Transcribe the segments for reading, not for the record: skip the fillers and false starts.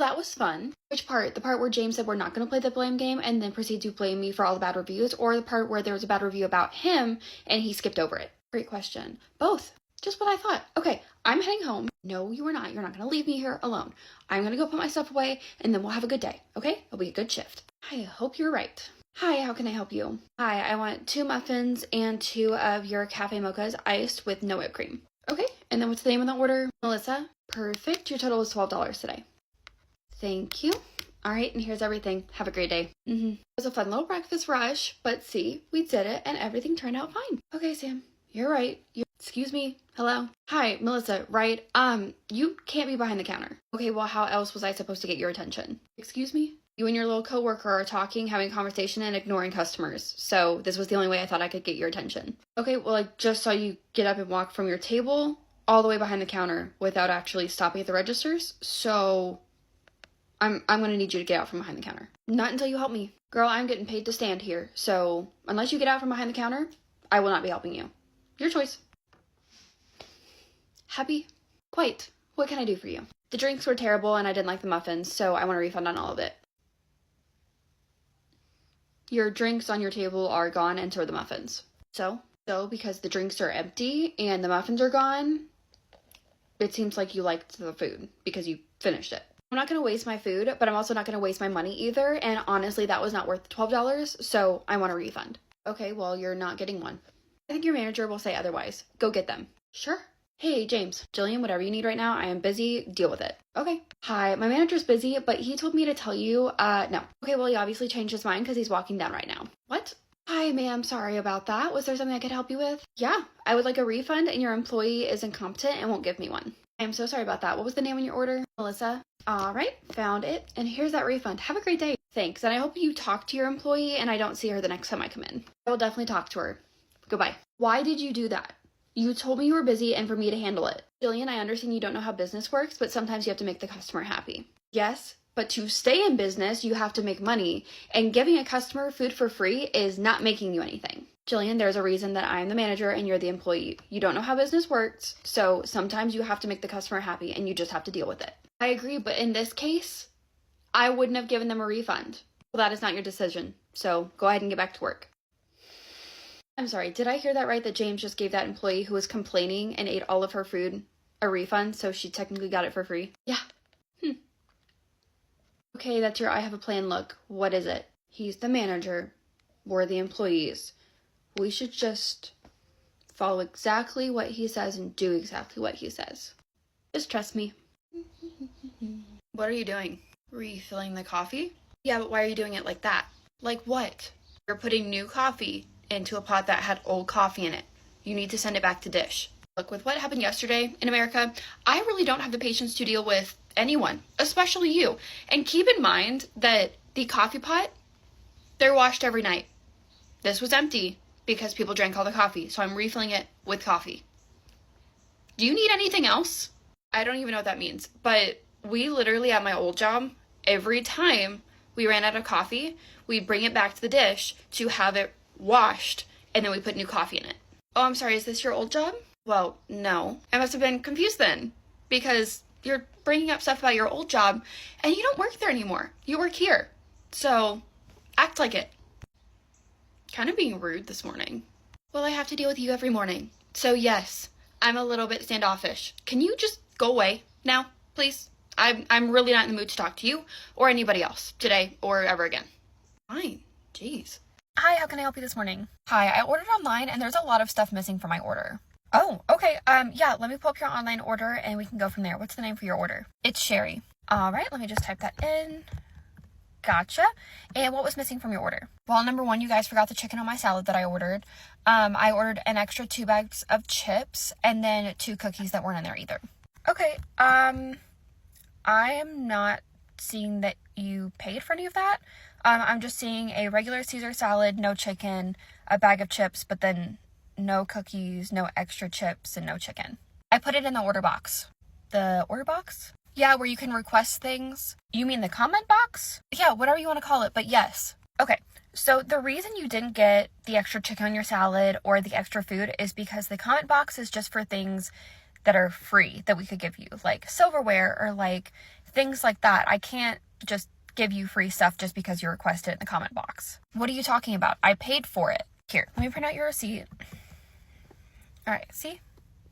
Well, that was fun. Which part? The part where James said we're not going to play the blame game and then proceed to blame me for all the bad reviews, or the part where there was a bad review about him and he skipped over it? Great question. Both. Just what I thought. Okay, I'm heading home. No, you are not. You're not going to leave me here alone. I'm going to go put my stuff away and then we'll have a good day, okay? It'll be a good shift. I hope you're right. Hi, how can I help you? Hi, I want 2 muffins and 2 of your cafe mochas iced with no whipped cream. Okay, and then what's the name of the order? Melissa. Perfect. Your total was $12 today. Thank you. All right, and here's everything. Have a great day. It was a fun little breakfast rush, but see, we did it and everything turned out fine. Okay, Sam, you're right. Excuse me. Hello. Hi, Melissa, right? You can't be behind the counter. Okay, well, how else was I supposed to get your attention? Excuse me? You and your little coworker are talking, having a conversation, and ignoring customers. So this was the only way I thought I could get your attention. Okay, well, I just saw you get up and walk from your table all the way behind the counter without actually stopping at the registers. So I'm going to need you to get out from behind the counter. Not until you help me. Girl, I'm getting paid to stand here. So unless you get out from behind the counter, I will not be helping you. Your choice. Happy? Quite. What can I do for you? The drinks were terrible and I didn't like the muffins, so I want a refund on all of it. Your drinks on your table are gone and so are the muffins. So because the drinks are empty and the muffins are gone, it seems like you liked the food because you finished it. I'm not going to waste my food, but I'm also not going to waste my money either, and honestly, that was not worth the $12, so I want a refund. Okay, well, you're not getting one. I think your manager will say otherwise. Go get them. Sure. Hey, James. Jillian, whatever you need right now, I am busy. Deal with it. Okay. Hi, my manager's busy, but he told me to tell you, no. Okay, well, he obviously changed his mind because he's walking down right now. What? Hi, ma'am. Sorry about that. Was there something I could help you with? Yeah, I would like a refund, and your employee is incompetent and won't give me one. I am so sorry about that. What was the name on your order? Melissa. All right, found it. And here's that refund. Have a great day. Thanks, and I hope you talk to your employee and I don't see her the next time I come in. I will definitely talk to her. Goodbye. Why did you do that? You told me you were busy and for me to handle it. Jillian, I understand you don't know how business works, but sometimes you have to make the customer happy. Yes, but to stay in business, you have to make money, and giving a customer food for free is not making you anything. Jillian, there's a reason that I'm the manager and you're the employee. You don't know how business works, so sometimes you have to make the customer happy and you just have to deal with it. I agree, but in this case, I wouldn't have given them a refund. Well, that is not your decision, so go ahead and get back to work. I'm sorry, did I hear that right, that James just gave that employee who was complaining and ate all of her food a refund, so she technically got it for free? Yeah. Okay, that's your I have a plan look. What is it? He's the manager. We're the employees. We should just follow exactly what he says and do exactly what he says. Just trust me. What are you doing? Refilling the coffee? Yeah, but why are you doing it like that? Like what? You're putting new coffee into a pot that had old coffee in it. You need to send it back to dish. Look, with what happened yesterday in America, I really don't have the patience to deal with anyone, especially you. And keep in mind that the coffee pot, they're washed every night. This was empty because people drank all the coffee, so I'm refilling it with coffee. Do you need anything else? I don't even know what that means, but we literally at my old job, every time we ran out of coffee, we'd bring it back to the dish to have it washed, and then we put new coffee in it. Oh, I'm sorry, is this your old job? Well, no. I must have been confused then, because you're bringing up stuff about your old job, and you don't work there anymore. You work here. So, act like it. Kind of being rude this morning. Well, I have to deal with you every morning. So yes, I'm a little bit standoffish. Can you just go away now, please? I'm really not in the mood to talk to you or anybody else today or ever again. Fine. Jeez. Hi, how can I help you this morning? Hi, I ordered online and there's a lot of stuff missing from my order. Oh, okay. Yeah, let me pull up your online order and we can go from there. What's the name for your order? It's Sherry. All right, let me just type that in. Gotcha. And what was missing from your order? Well, number one, you guys forgot the chicken on my salad that I ordered. I ordered an extra 2 bags of chips and then 2 cookies that weren't in there either. Okay, I am not seeing that you paid for any of that. I'm just seeing a regular Caesar salad, no chicken, a bag of chips, but then no cookies, no extra chips, and no chicken. I put it in the order box. The order box? Yeah, where you can request things. You mean the comment box? Yeah, whatever you want to call it, but yes. Okay, so the reason you didn't get the extra chicken on your salad or the extra food is because the comment box is just for things that are free that we could give you, like silverware or like things like that. I can't just give you free stuff just because you request it in the comment box. What are you talking about? I paid for it. Here, let me print out your receipt. All right, see?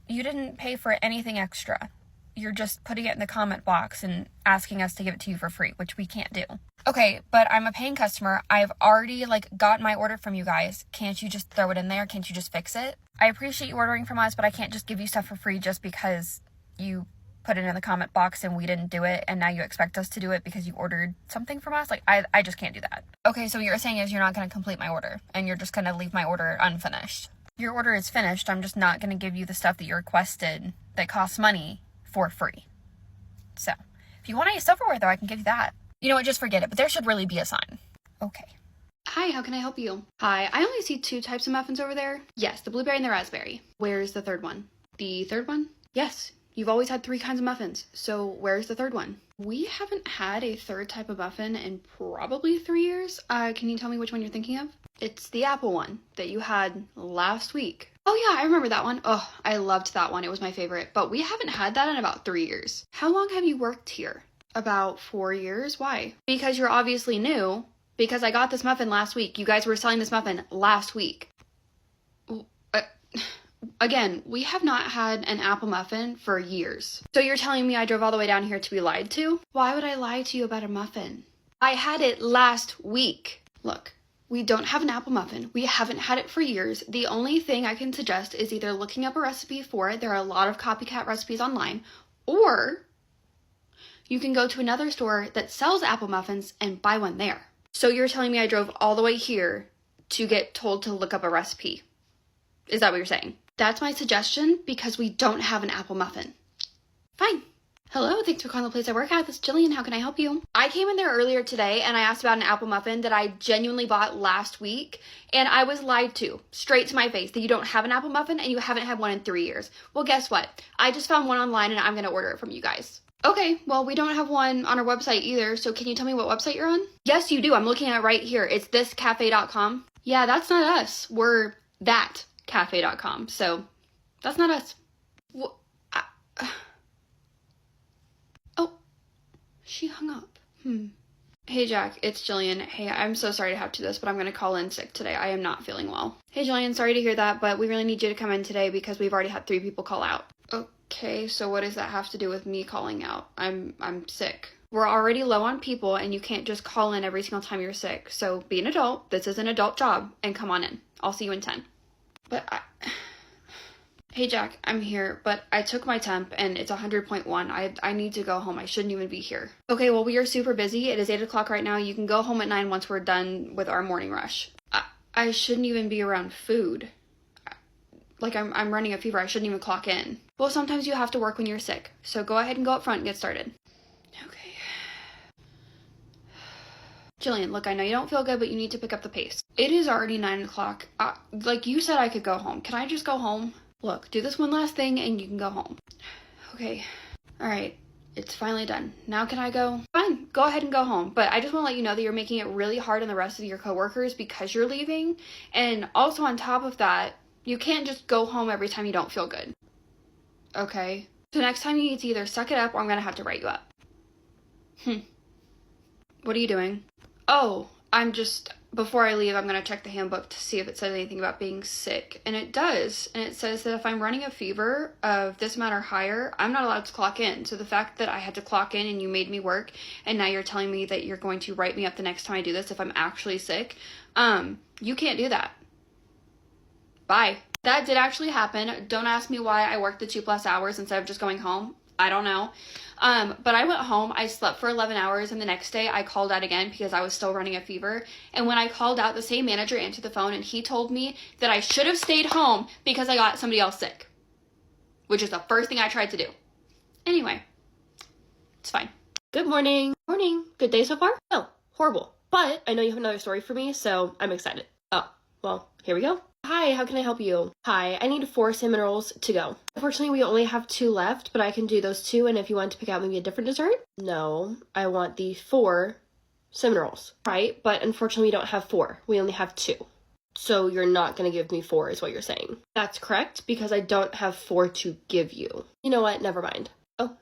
You didn't pay for anything extra. You're just putting it in the comment box and asking us to give it to you for free, which we can't do. Okay, but I'm a paying customer. I've already got my order from you guys. Can't you just throw it in there? Can't you just fix it? I appreciate you ordering from us, but I can't just give you stuff for free just because you put it in the comment box and we didn't do it, and now you expect us to do it because you ordered something from us. I just can't do that. Okay, so what you're saying is you're not going to complete my order, and you're just going to leave my order unfinished. Your order is finished. I'm just not going to give you the stuff that you requested that costs money for free. So, if you want any Silverware, though, I can give you that. You know what, just forget it, but there should really be a sign. Okay. Hi, how can I help you? Hi, I only see 2 types of muffins over there. Yes, the blueberry and the raspberry. Where's the third one? The third one? Yes, you've always had 3 kinds of muffins, so where's the third one? We haven't had a third type of muffin in probably 3 years. Can you tell me which one you're thinking of? It's the apple one that you had last week. Oh yeah, I remember that one. Oh, I loved that one. It was my favorite. But we haven't had that in about 3 years. How long have you worked here? About 4 years. Why? Because you're obviously new. Because I got this muffin last week. You guys were selling this muffin last week. Again, we have not had an apple muffin for years. So you're telling me I drove all the way down here to be lied to? Why would I lie to you about a muffin? I had it last week. Look. We don't have an apple muffin. We haven't had it for years. The only thing I can suggest is either looking up a recipe for it. There are a lot of copycat recipes online. Or you can go to another store that sells apple muffins and buy one there. So you're telling me I drove all the way here to get told to look up a recipe. Is that what you're saying? That's my suggestion because we don't have an apple muffin. Fine. Hello, thanks for calling the place I work at. This is Jillian. How can I help you? I came in there earlier today and I asked about an apple muffin that I genuinely bought last week, and I was lied to straight to my face that you don't have an apple muffin and you haven't had one in 3 years. Well, guess what? I just found one online and I'm going to order it from you guys. Okay, well, we don't have one on our website either, so can you tell me what website you're on? Yes, you do. I'm looking at it right here. It's thiscafe.com. Yeah, that's not us. We're thatcafe.com, so that's not us. She hung up. Hey, Jack, it's Jillian. Hey, I'm so sorry to have to do this, but I'm going to call in sick today. I am not feeling well. Hey, Jillian, sorry to hear that, but we really need you to come in today because we've already had 3 people call out. Okay, so what does that have to do with me calling out? I'm sick. We're already low on people, and you can't just call in every single time you're sick. So be an adult. This is an adult job, and come on in. I'll see you in 10. Hey Jack, I'm here, but I took my temp and it's 100.1. I need to go home. I shouldn't even be here. Okay, well, we are super busy. It is 8 o'clock right now. You can go home at 9 once we're done with our morning rush. I shouldn't even be around food. I'm running a fever. I shouldn't even clock in. Well, sometimes you have to work when you're sick. So go ahead and go up front and get started. Okay. Jillian, look, I know you don't feel good, but you need to pick up the pace. It is already 9 o'clock. You said I could go home. Can I just go home? Look, do this one last thing and you can go home. Okay. All right. It's finally done. Now can I go? Fine. Go ahead and go home. But I just want to let you know that you're making it really hard on the rest of your coworkers because you're leaving. And also on top of that, you can't just go home every time you don't feel good. Okay. So next time you need to either suck it up or I'm going to have to write you up. What are you doing? Oh, before I leave, I'm going to check the handbook to see if it says anything about being sick. And it does. And it says that if I'm running a fever of this amount or higher, I'm not allowed to clock in. So the fact that I had to clock in and you made me work, and now you're telling me that you're going to write me up the next time I do this if I'm actually sick, you can't do that. Bye. That did actually happen. Don't ask me why I worked the 2+ hours instead of just going home. I don't know. But I went home, I slept for 11 hours, and the next day I called out again because I was still running a fever. And when I called out, the same manager answered the phone and he told me that I should have stayed home because I got somebody else sick, which is the first thing I tried to do. Anyway, it's fine. Good morning. Morning. Good day so far? No, horrible. But I know you have another story for me, so I'm excited. Oh, well, here we go. Hi, how can I help you? Hi, I need 4 cinnamon rolls to go. Unfortunately, we only have 2 left, but I can do those 2, and if you want to pick out maybe a different dessert? No, I want the 4 cinnamon rolls. Right, but unfortunately we don't have 4. We only have 2. So you're not going to give me 4 is what you're saying. That's correct, because I don't have 4 to give you. You know what? Never mind. Oh,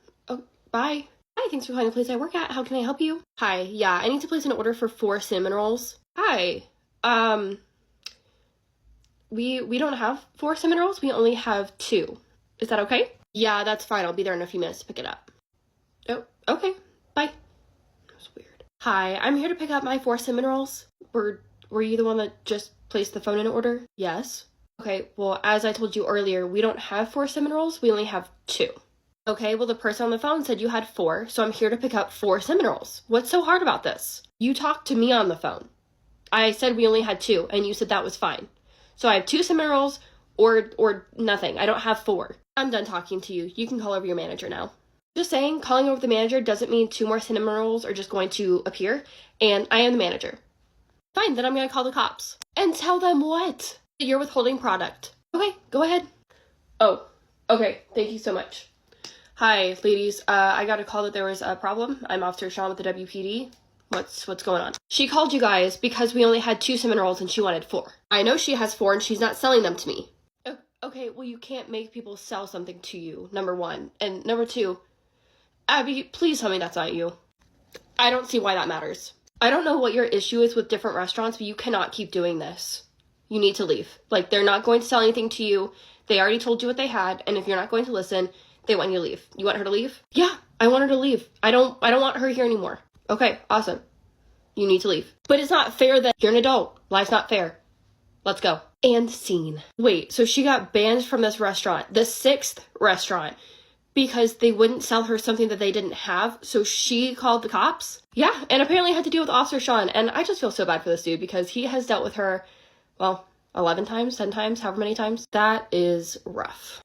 bye. Hi, thanks for calling the place I work at. How can I help you? Hi, yeah, I need to place an order for 4 cinnamon rolls. Hi, we don't have 4 cinnamon rolls. We only have 2. Is that okay? Yeah, that's fine. I'll be there in a few minutes to pick it up. Oh, okay. Bye. That was weird. Hi, I'm here to pick up my 4 cinnamon rolls. Were you the one that just placed the phone in order? Yes. Okay, well, as I told you earlier, we don't have 4 cinnamon rolls. We only have 2. Okay, well, the person on the phone said you had 4, so I'm here to pick up 4 cinnamon rolls. What's so hard about this? You talked to me on the phone. I said we only had 2, and you said that was fine. So I have 2 cinnamon rolls or nothing. I don't have 4. I'm done talking to you. You can call over your manager now. Just saying, calling over the manager doesn't mean 2 more cinnamon rolls are just going to appear, and I am the manager. Fine, then I'm going to call the cops. And tell them what? That you're withholding product. Okay, go ahead. Oh, okay. Thank you so much. Hi, ladies. I got a call that there was a problem. I'm Officer Sean with the WPD. What's going on? She called you guys because we only had 2 cinnamon rolls and she wanted 4. I know she has 4 and she's not selling them to me. Okay, well, you can't make people sell something to you, number 1. And number 2, Abby, please tell me that's not you. I don't see why that matters. I don't know what your issue is with different restaurants, but you cannot keep doing this. You need to leave. Like, they're not going to sell anything to you. They already told you what they had, and if you're not going to listen, they want you to leave. You want her to leave? Yeah, I want her to leave. I don't want her here anymore. Okay, awesome. You need to leave. But it's not fair that you're an adult. Life's not fair. Let's go. And scene. Wait, so she got banned from this restaurant, the 6th restaurant, because they wouldn't sell her something that they didn't have, so she called the cops? Yeah, and apparently had to deal with Officer Sean, and I just feel so bad for this dude because he has dealt with her, well, 11 times, 10 times, however many times. That is rough.